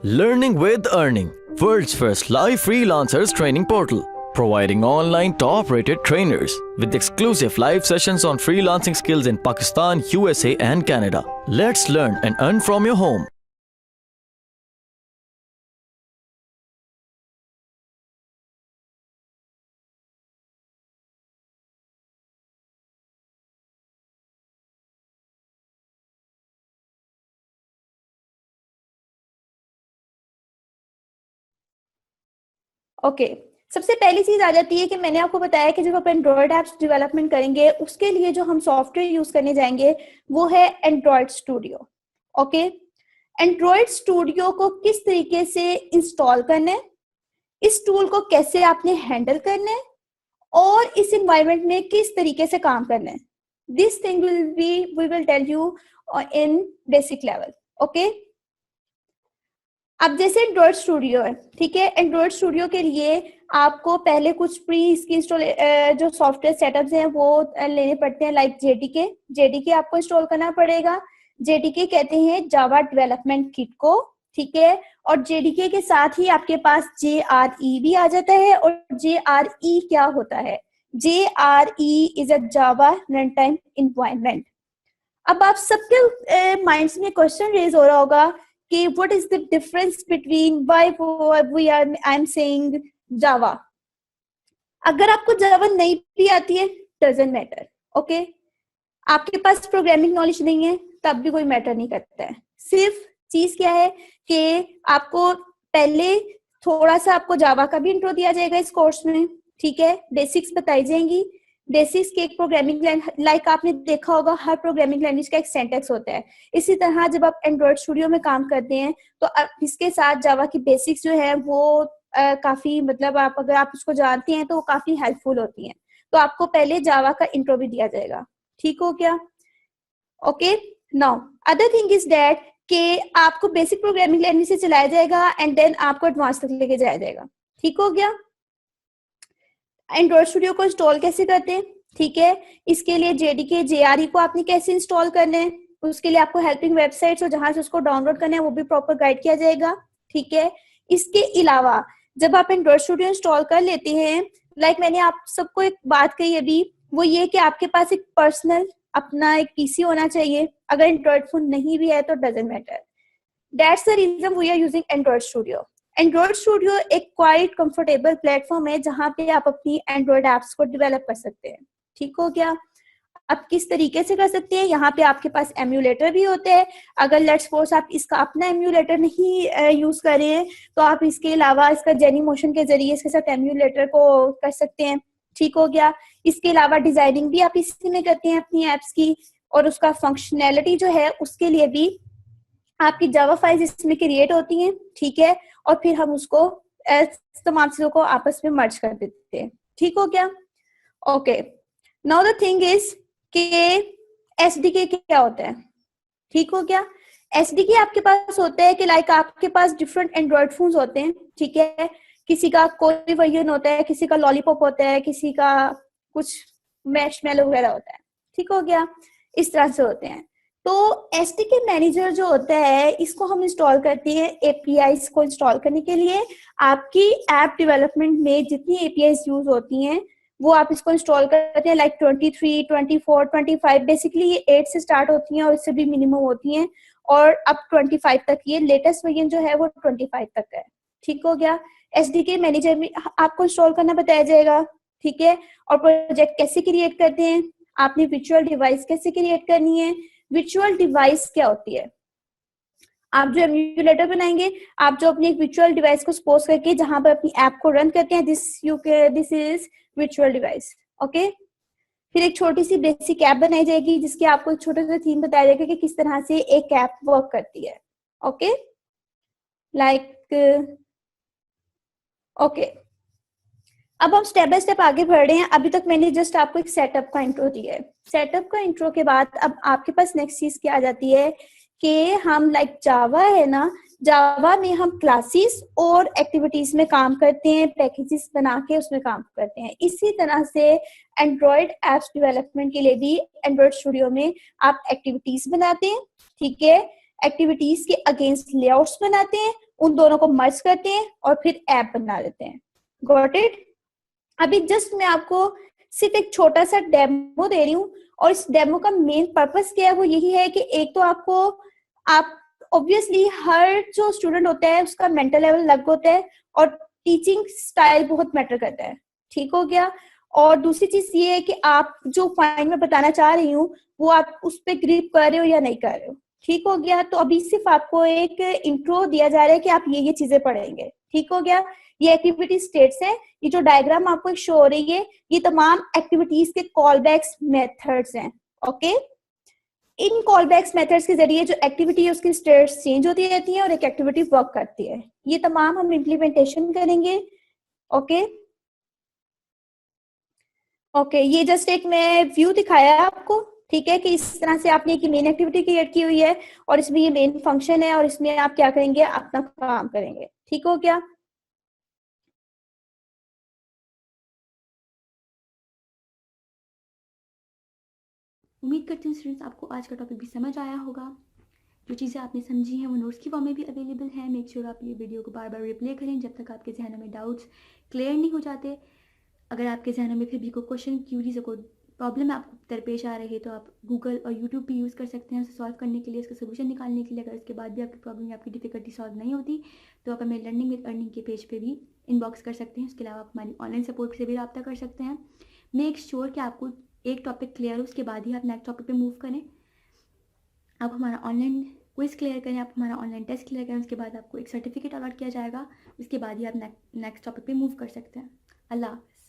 Learning with Earning, world's first live freelancers training portal, providing online top-rated trainers with exclusive live sessions on freelancing skills in Pakistan, USA and Canada. Let's learn and earn from your home. Okay सबसे पहली चीज आ जाती है कि मैंने आपको बताया कि जब आप एंड्रॉयड एप्स डेवलपमेंट करेंगे उसके लिए जो हम सॉफ्टवेयर यूज करने जाएंगे वो है Android studio. Okay, Android studio को किस तरीके से इंस्टॉल करना है, इस टूल को कैसे आपने हैंडल करना है और इस एनवायरनमेंट में किस तरीके से काम करना है, this thing we will tell you in basic level. Okay, अब जैसे एंड्रॉयड स्टूडियो है, ठीक है, एंड्रॉयड स्टूडियो के लिए आपको पहले कुछ प्री इसकी इंस्टॉल जो सॉफ्टवेयर सेटअप्स हैं वो लेने पड़ते हैं, लाइक जेडीके आपको इंस्टॉल करना पड़ेगा। जेडीके कहते हैं जावा डेवलपमेंट किट को, ठीक है, और जेडीके के साथ ही आपके पास JRE भी आ जाता है। और JRE क्या होता है? JRE is a Java run time environment. अब आप सबके माइंड्स में क्वेश्चन रेज हो रहा होगा कि what is the difference between why I'm saying Java। अगर आपको जावा नहीं भी आती है doesn't matter, ओके, आपके पास प्रोग्रामिंग नॉलेज नहीं है तब भी कोई मैटर नहीं करता है। सिर्फ चीज क्या है कि आपको पहले थोड़ा सा आपको जावा का भी इंट्रो दिया जाएगा इस कोर्स में, ठीक है, बेसिक्स बताई जाएंगी। बेसिक्स के एक प्रोग्रामिंग लाइक आपने देखा होगा हर प्रोग्रामिंग लैंग्वेज का एक सिंटैक्स होता है, इसी तरह जब आप एंड्रॉयड स्टूडियो में काम करते हैं तो इसके साथ जावा की बेसिक्स जो है वो काफी मतलब आप अगर आप उसको जानते हैं तो वो काफी हेल्पफुल होती हैं। तो आपको पहले जावा का इंट्रो भी दिया जाएगा, ठीक हो क्या? Okay, now other thing is that कि आपको बेसिक प्रोग्रामिंग लैंग्वेज से चलाया जाएगा एंड देन आपको एडवांस तक लेके जाया जाएगा, ठीक हो गया? एंड्रॉयड स्टूडियो को इंस्टॉल कैसे करते हैं, ठीक है, इसके लिए जेडीके JRE को आपने कैसे इंस्टॉल करना है, उसके लिए आपको हेल्पिंग वेबसाइट्स और जहां से उसको डाउनलोड करना है वो भी प्रॉपर गाइड किया जाएगा, ठीक है। इसके अलावा जब आप एंड्रॉयड स्टूडियो इंस्टॉल कर लेते हैं, लाइक मैंने आप सबको एक बात कही अभी, वो ये कि आपके पास एक पर्सनल अपना एक पीसी होना चाहिए। अगर एंड्रॉयड फोन नहीं भी है तो doesn't matter, that's the reason we are using Android studio. Android studio एक क्वाइट कंफर्टेबल प्लेटफॉर्म है जहां पे आप अपनी एंड्रॉयड एप्स को डेवलप कर सकते हैं, ठीक हो गया? आप किस तरीके से कर सकते हैं, यहाँ पे आपके पास एम्यूलेटर भी होते हैं। अगर लेट्स सपोज आप इसका अपना एम्यूलेटर नहीं यूज कर रहे हैं तो आप इसके अलावा इसका जेनी मोशन के जरिए इसके साथ एम्यूलेटर को कर सकते हैं, ठीक हो गया? इसके अलावा डिजाइनिंग भी आप इसी में करते हैं अपनी एप्स की, और उसका फंक्शनैलिटी जो है उसके लिए भी आपकी जावा फाइल्स इसमें क्रिएट होती हैं, ठीक है, और फिर हम उसको तमाम चीजों को आपस में मर्ज कर देते हैं, ठीक हो गया? Okay, now the thing is कि एसडीके क्या होता है, ठीक हो गया? एसडीके आपके पास होता है कि लाइक आपके पास डिफरेंट एंड्रॉयड फोन्स होते हैं, ठीक है, किसी का कोई वर्जन होता है, किसी का लॉलीपॉप होता है, किसी का कुछ मैशमेलो वगैरह होता है, ठीक हो गया? इस तरह से होते हैं। तो एसडीके मैनेजर जो होता है इसको हम इंस्टॉल करते हैं एपीआईज को इंस्टॉल करने के लिए। आपकी ऐप डेवलपमेंट में जितनी एपीआईज यूज होती हैं वो आप इसको इंस्टॉल करते हैं, लाइक 23, 24, 25, बेसिकली ये 8 से स्टार्ट होती हैं और इससे भी मिनिमम होती हैं, और अब 25 तक, ये लेटेस्ट वर्जन जो है वो 25 तक है, ठीक हो गया? एसडीके मैनेजर में आपको इंस्टॉल करना बताया जाएगा, ठीक है, और प्रोजेक्ट कैसे क्रिएट करते हैं, आपने वर्चुअल डिवाइस कैसे क्रिएट करनी है। वर्चुअल डिवाइस क्या होती है? आप जो एम्यूलेटर बनाएंगे, आप जो अपनी एक वर्चुअल डिवाइस को सपोज करके जहां पर अपनी ऐप को रन करते हैं, this is virtual device, okay. फिर एक छोटी सी बेसिक ऐप बनाई जाएगी जिसके आपको एक छोटा सा थीम बताया जाएगा कि किस तरह से एक ऐप वर्क करती है, ओके, लाइक ओके। अब हम स्टेप बाय स्टेप आगे बढ़ रहे हैं। अभी तक मैंने जस्ट आपको एक सेटअप का इंट्रो दिया है। सेटअप का इंट्रो के बाद अब आपके पास नेक्स्ट चीज क्या आ जाती है कि हम लाइक जावा है ना, जावा में हम क्लासेस और एक्टिविटीज में काम करते हैं, पैकेजेस बना के उसमें काम करते हैं। इसी तरह से एंड्रॉयड एप्स डेवलपमेंट के लिए भी एंड्रॉयड स्टूडियो में आप एक्टिविटीज बनाते हैं, ठीक है, एक्टिविटीज के अगेंस्ट लेआउट्स बनाते हैं, उन दोनों को मर्ज करते हैं और फिर ऐप बना देते हैं। Got it? अभी जस्ट मैं आपको सिर्फ एक छोटा सा डेमो दे रही हूँ, और इस डेमो का मेन पर्पस क्या है, वो यही है कि एक तो आप ऑब्वियसली हर जो स्टूडेंट होता है उसका मेंटल लेवल अलग होता है, और टीचिंग स्टाइल बहुत मैटर करता है। ठीक हो गया? और दूसरी चीज ये है कि आप जो पॉइंट में बताना चाह रही हूँ वो आप उस पर ग्रिप कर रहे हो या नहीं कर रहे हो। ठीक हो गया? तो अभी सिर्फ आपको एक इंट्रो दिया जा रहा है कि आप ये चीजें पढ़ेंगे। ठीक हो गया? ये एक्टिविटी स्टेट्स है। ये जो डायग्राम आपको शो हो रही है ये तमाम एक्टिविटीज के कॉल बैक्स मेथड्स हैं। ओके? इन कॉल बैक्स मेथड्स के जरिए जो एक्टिविटी है उसकी स्टेट्स चेंज होती रहती है और एक एक्टिविटी वर्क करती है। ये तमाम हम इम्प्लीमेंटेशन करेंगे। ओके? ओके, ये जस्ट एक मैं व्यू दिखाया है आपको। ठीक है? कि इस तरह से आपने एक मेन एक्टिविटी क्रिएट की हुई है और इसमें ये मेन फंक्शन है और इसमें आप क्या करेंगे, अपना काम करेंगे। ठीक हो गया? उम्मीद करती हूँ स्टूडेंट्स आपको आज का टॉपिक भी समझ आया होगा। जो चीज़ें आपने समझी हैं वो नोट्स की फॉर्म में भी अवेलेबल हैं। मेक श्योर आप ये वीडियो को बार बार रिप्ले करें जब तक आपके जहनों में डाउट्स क्लियर नहीं हो जाते। अगर आपके जहनों में फिर भी कोई क्वेश्चन, क्यूरीज या कोई प्रॉब्लम आपको दरपेश आ रही है तो आप गूगल और यूट्यूब भी यूज़ कर सकते हैं उसे सॉल्व करने के लिए, उसका सोल्यूशन निकालने के लिए। अगर उसके बाद भी आपकी प्रॉब्लम या आपकी डिफिकल्टी सॉल्व नहीं होती तो आप हमें लर्निंग विद अर्निंग के पेज पे भी इनबॉक्स कर सकते हैं। उसके अलावा आप हमारी ऑनलाइन सपोर्ट से भी रब्ता कर सकते हैं। मेक श्योर कि आपको एक टॉपिक क्लियर हो, उसके बाद ही आप नेक्स्ट टॉपिक पे मूव करें। आप हमारा ऑनलाइन क्विज क्लियर करें, आप हमारा ऑनलाइन टेस्ट क्लियर करें, उसके बाद आपको एक सर्टिफिकेट अलॉट किया जाएगा। उसके बाद ही आप नेक्स्ट टॉपिक पे मूव कर सकते हैं। अल्लाह हाफ़िज़।